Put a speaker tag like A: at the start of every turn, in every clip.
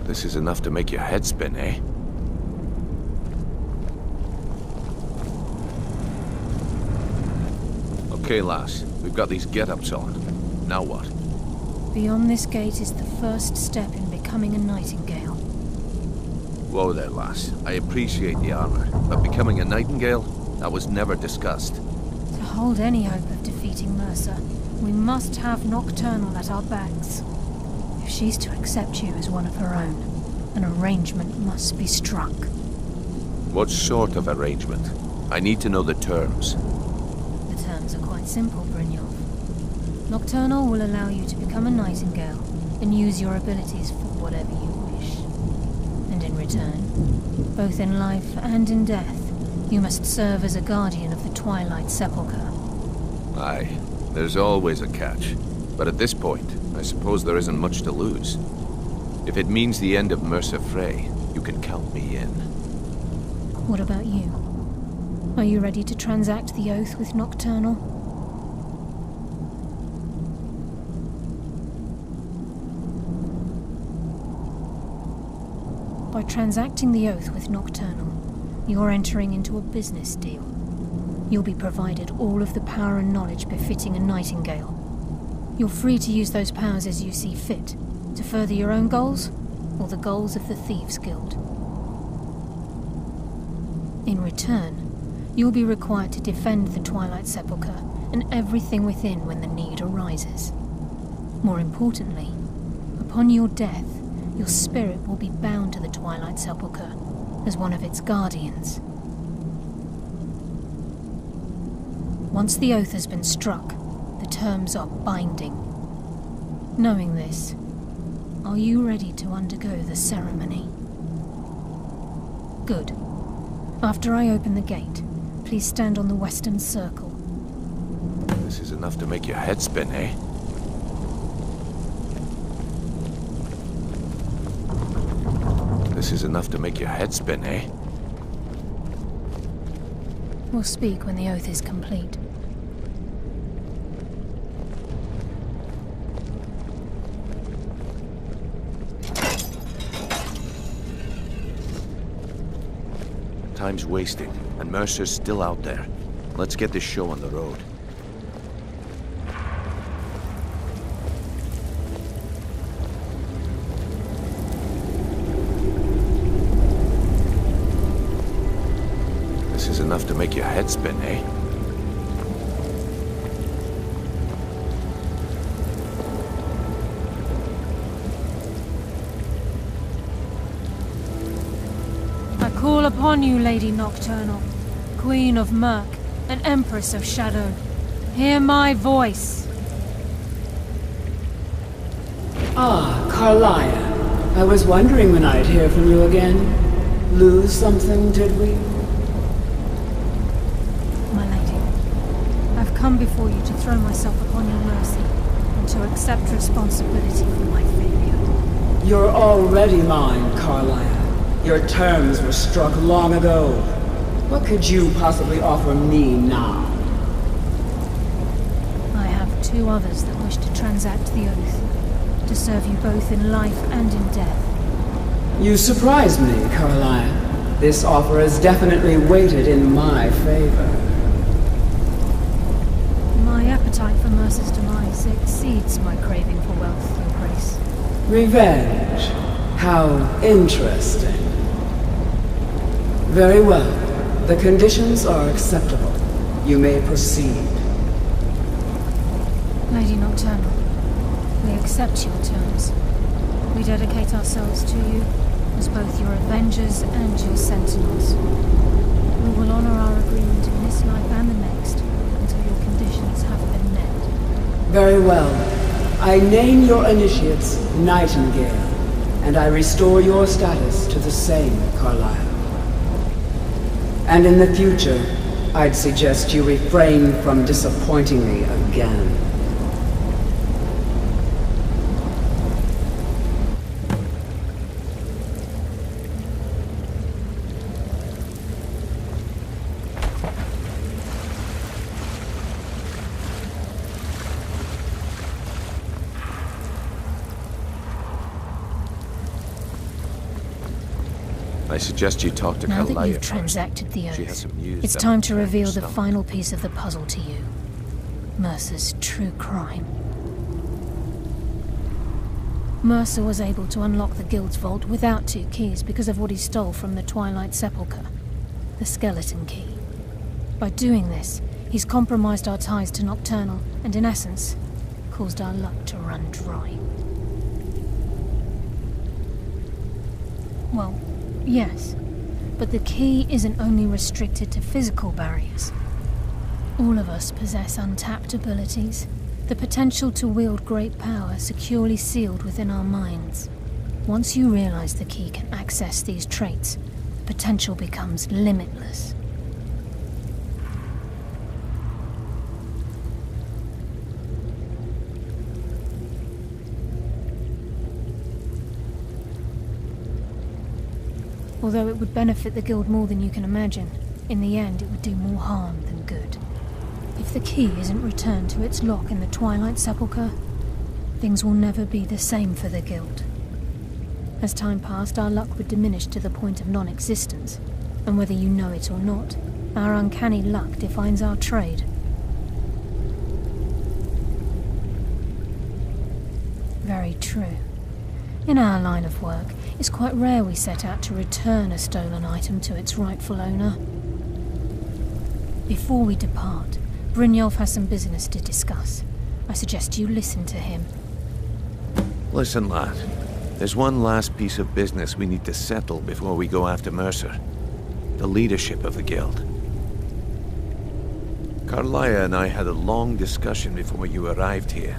A: This is enough to make your head spin, eh? Okay, lass. We've got these get-ups on. Now what?
B: Beyond this gate is the first step in becoming a nightingale.
A: Whoa there, lass. I appreciate the armor, but becoming a nightingale? That was never discussed.
B: To hold any hope of defeating Mercer, we must have Nocturnal at our backs. If she's to accept you as one of her own, an arrangement must be struck.
A: What sort of arrangement? I need to know the terms.
B: The terms are quite simple, Brynjolf. Nocturnal will allow you to become a nightingale and use your abilities for whatever you wish. And in return, both in life and in death, you must serve as a guardian of the Twilight Sepulchre.
A: Aye, there's always a catch. But at this point, I suppose there isn't much to lose. If it means the end of Mercer Frey, you can count me in.
B: What about you? Are you ready to transact the oath with Nocturnal? By transacting the oath with Nocturnal, you're entering into a business deal. You'll be provided all of the power and knowledge befitting a nightingale. You're free to use those powers as you see fit, to further your own goals, or the goals of the Thieves' Guild. In return, you'll be required to defend the Twilight Sepulchre and everything within when the need arises. More importantly, upon your death, your spirit will be bound to the Twilight Sepulchre as one of its guardians. Once the oath has been struck, the terms are binding. Knowing this, are you ready to undergo the ceremony? Good. After I open the gate, please stand on the western circle.
A: This is enough to make your head spin, eh? This is enough to make your head spin, eh?
B: We'll speak when the oath is complete.
A: Time's wasting, and Mercer's still out there. Let's get this show on the road. This is enough to make your head spin, eh?
B: I call upon you, Lady Nocturnal, Queen of Murk and Empress of Shadow. Hear my voice.
C: Ah, Carlia. I was wondering when I'd hear from you again. Lose something, did we?
B: My lady, I've come before you to throw myself upon your mercy and to accept responsibility for my failure.
C: You're already mine, Carlia. Your terms were struck long ago. What could you possibly offer me now?
B: I have two others that wish to transact the oath, to serve you both in life and in death.
C: You surprise me, Carlia. This offer is definitely weighted in my favor.
B: My appetite for Mercer's demise exceeds my craving for wealth and grace.
C: Revenge. How interesting. Very well. The conditions are acceptable. You may proceed.
B: Lady Nocturnal, we accept your terms. We dedicate ourselves to you as both your avengers and your sentinels. We will honor our agreement in this life and the next until your conditions have been met.
C: Very well. I name your initiates Nightingale, and I restore your status to the same, Carlisle. And in the future, I'd suggest you refrain from disappointing me again.
A: I suggest you talk to
B: Now that
A: Kalaya
B: you've
A: first.
B: transacted the
A: She has
B: oath,
A: some news
B: it's
A: that
B: time
A: will
B: to
A: turn
B: reveal
A: your
B: the
A: stomach.
B: final piece of the puzzle to you. Mercer's true crime. Mercer was able to unlock the Guild's vault without 2 keys because of what he stole from the Twilight Sepulchre, the skeleton key. By doing this, he's compromised our ties to Nocturnal and, in essence, caused our luck to run dry. Well, yes, but the key isn't only restricted to physical barriers. All of us possess untapped abilities, the potential to wield great power securely sealed within our minds. Once you realize the key can access these traits, the potential becomes limitless. Although it would benefit the Guild more than you can imagine, in the end it would do more harm than good. If the key isn't returned to its lock in the Twilight Sepulchre, things will never be the same for the Guild. As time passed, our luck would diminish to the point of non-existence, and whether you know it or not, our uncanny luck defines our trade. Very true. In our line of work, it's quite rare we set out to return a stolen item to its rightful owner. Before we depart, Brynjolf has some business to discuss. I suggest you listen to him.
A: Listen, lad. There's one last piece of business we need to settle before we go after Mercer. The leadership of the Guild. Carlia and I had a long discussion before you arrived here.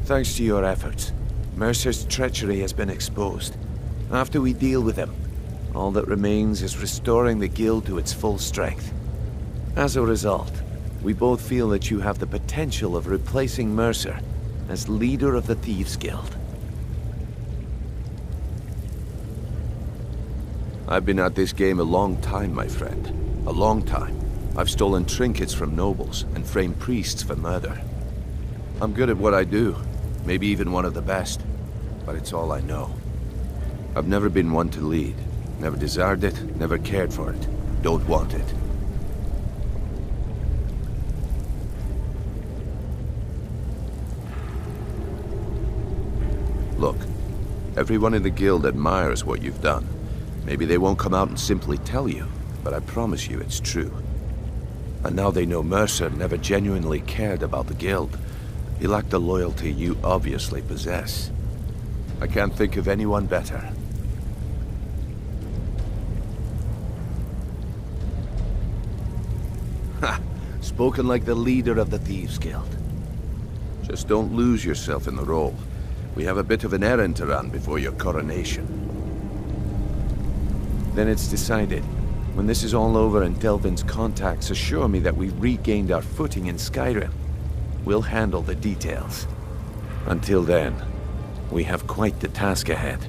A: Thanks to your efforts, Mercer's treachery has been exposed. After we deal with him, all that remains is restoring the Guild to its full strength. As a result, we both feel that you have the potential of replacing Mercer as leader of the Thieves Guild. I've been at this game a long time, my friend. A long time. I've stolen trinkets from nobles and framed priests for murder. I'm good at what I do, maybe even one of the best, but it's all I know. I've never been one to lead. Never desired it, never cared for it. Don't want it. Look, everyone in the Guild admires what you've done. Maybe they won't come out and simply tell you, but I promise you it's true. And now they know Mercer never genuinely cared about the Guild. He lacked the loyalty you obviously possess. I can't think of anyone better. Ha! Spoken like the leader of the Thieves Guild. Just don't lose yourself in the role. We have a bit of an errand to run before your coronation. Then it's decided. When this is all over and Delvin's contacts assure me that we've regained our footing in Skyrim, we'll handle the details. Until then, we have quite the task ahead.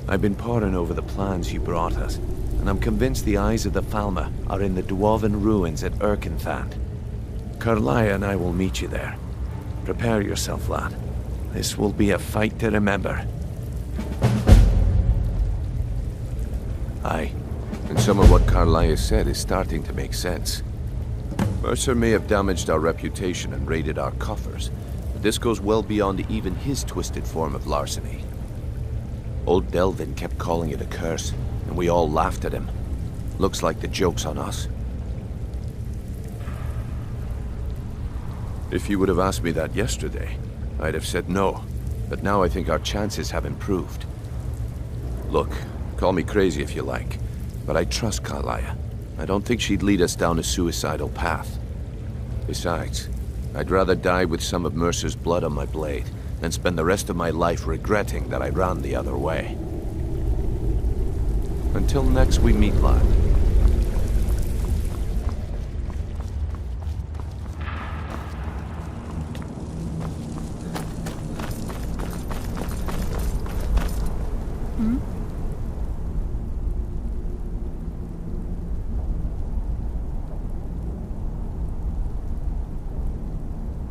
A: I've been poring over the plans you brought us, and I'm convinced the eyes of the Falmer are in the Dwarven ruins at Erkenthand. Carlia and I will meet you there. Prepare yourself, lad. This will be a fight to remember. Aye, and some of what Carlia said is starting to make sense. Mercer may have damaged our reputation and raided our coffers, but this goes well beyond even his twisted form of larceny. Old Delvin kept calling it a curse, and we all laughed at him. Looks like the joke's on us. If you would have asked me that yesterday, I'd have said no, but now I think our chances have improved. Look, call me crazy if you like, but I trust Carlia. I don't think she'd lead us down a suicidal path. Besides, I'd rather die with some of Mercer's blood on my blade than spend the rest of my life regretting that I ran the other way. Until next we meet, lad.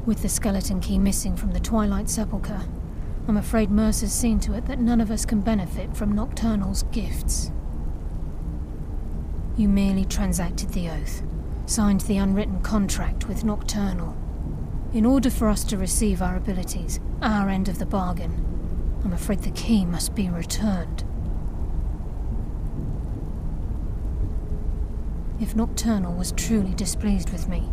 B: With the skeleton key missing from the Twilight Sepulchre, I'm afraid Mercer's seen to it that none of us can benefit from Nocturnal's gifts. You merely transacted the oath, signed the unwritten contract with Nocturnal. In order for us to receive our abilities, our end of the bargain, I'm afraid the key must be returned. If Nocturnal was truly displeased with me,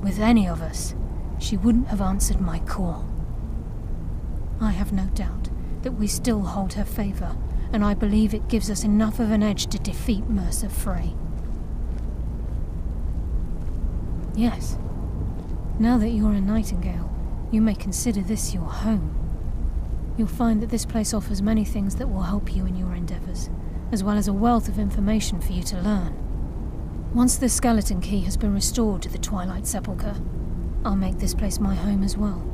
B: with any of us, she wouldn't have answered my call. I have no doubt that we still hold her favor, and I believe it gives us enough of an edge to defeat Mercer Frey. Yes. Now that you're a Nightingale, you may consider this your home. You'll find that this place offers many things that will help you in your endeavors, as well as a wealth of information for you to learn. Once the skeleton key has been restored to the Twilight Sepulchre, I'll make this place my home as well.